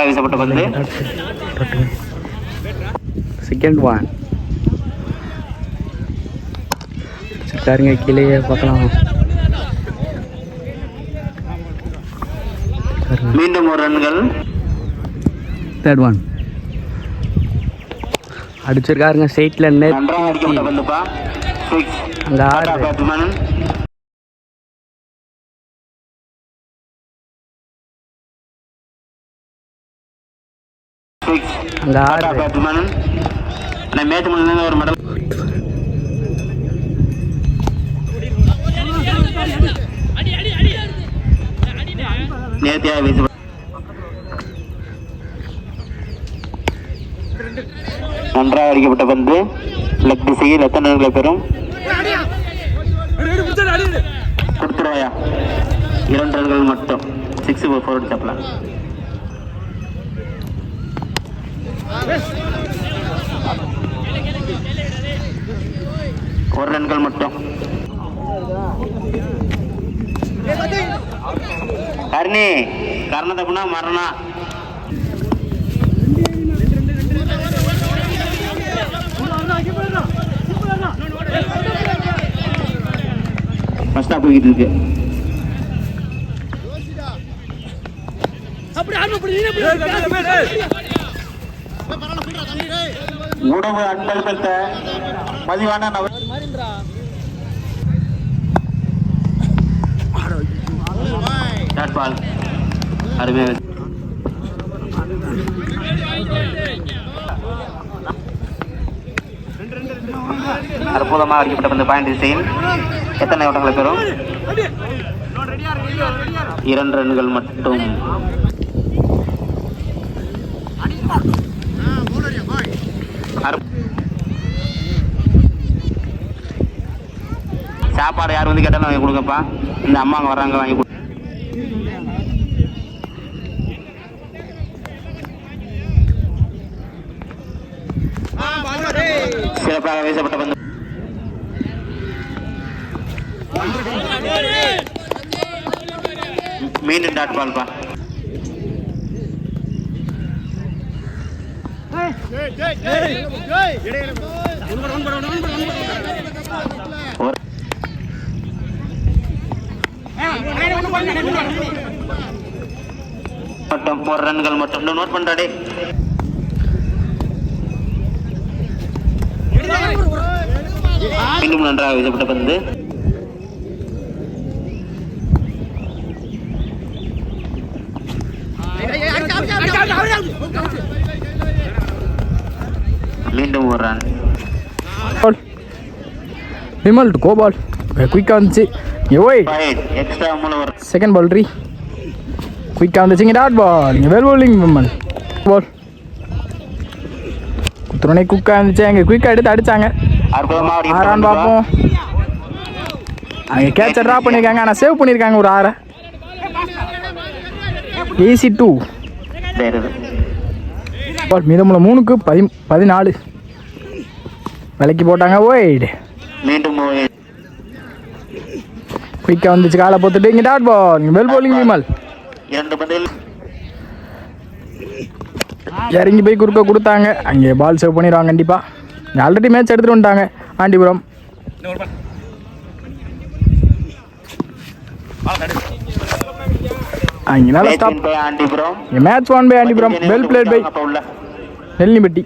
வீசப்பட்ட பந்து second one. பாருங்க கீழே பார்க்கலாம். மீண்டும் ஒரு ரன்கள். தேர்ட் ஒன் அடிச்சிருக்காருங்க ஸ்ட்ரெயிட்ல இருந்து. நன்றாக அடிக்கப்பட்ட பந்துப்பா. அங்க ஆறு அங்க ஆறு மேட்ச் முடிஞ்ச ஒரு மெடல். நேர்த்தியாக வீச நன்றாக அடிக்கப்பட்ட பந்து லெக் திசையில் எத்தனை ரன்களை பெறும்? கொடுத்துருவாயா? 2 ரன்கள் மட்டும். 6-4 அடிச்சப்பலாம். ஒரு ரன்கள் மட்டும். கர்ணி கர்ண தப்புனா மரணா. ஃபர்ஸ்ட் ஆஃப் போயிட்டு இருக்கு. உடம்பு அன்பல் பெற்ற பதிவான அருமையாக அற்புதமாக அடிக்கப்பட்ட பந்து பாயிண்ட் திசையில் எத்தனை ஓட்டங்களை பெறும்? 2 ரன்கள் மட்டும். சாப்பாடு யார் வந்து கேட்டாலும் வாங்கி கொடுங்கப்பா. இந்த அம்மா அங்கே வர்றாங்க, வாங்கி கொடு. சிறப்பாக வீசப்பட்ட பந்து மீண்டும் டாட் பால்பா. மட்டும் 4 ரன்கள் மட்டும். நோட் பண்றாடே. மீண்டும் நன்றாக வீசப்பட்ட பந்து மீண்டும் ஒரு ரன். விமல் கோ பால் குயிக்காக வந்துச்சு. எக்ஸ்ட்ரா மூலம் செகண்ட் பால் ரீ குயிக்காக வந்துச்சுங்க. டாட் பால் இங்கே வெல் பவுலிங் விமல் பால் குத்துறனே குயிக்காக இருந்துச்சு. அங்கே குயிக்காக எடுத்து அடித்தாங்க. ஆறான்னு பார்ப்போம். அங்கே கேட்சர் ட்ராப் பண்ணியிருக்காங்க, ஆனால் சேவ் பண்ணியிருக்காங்க ஒரு 6. AC 2 பால் மீதமுள்ள 3க்கு 14 விலைக்கு போட்டாங்க. ஒய்டு மீண்டும் குயிக்காக வந்துச்சு. காலை போத்துட்டு இங்கே டாட் பால் இங்கே வெல் பவுலிங் விமல். 2 பந்தில் இறங்கி போய் குறுக்க கொடுத்தாங்க. அங்கே பால் சேவ் பண்ணிடுவாங்க கண்டிப்பாக. ஆல்ரெடி மேட்ச் எடுத்துகிட்டு வந்துட்டாங்க ஆண்டிபுரம். அங்கே நல்லா stop. Match 1 by Andipuram. Well played by நெல்லிப்பட்டி.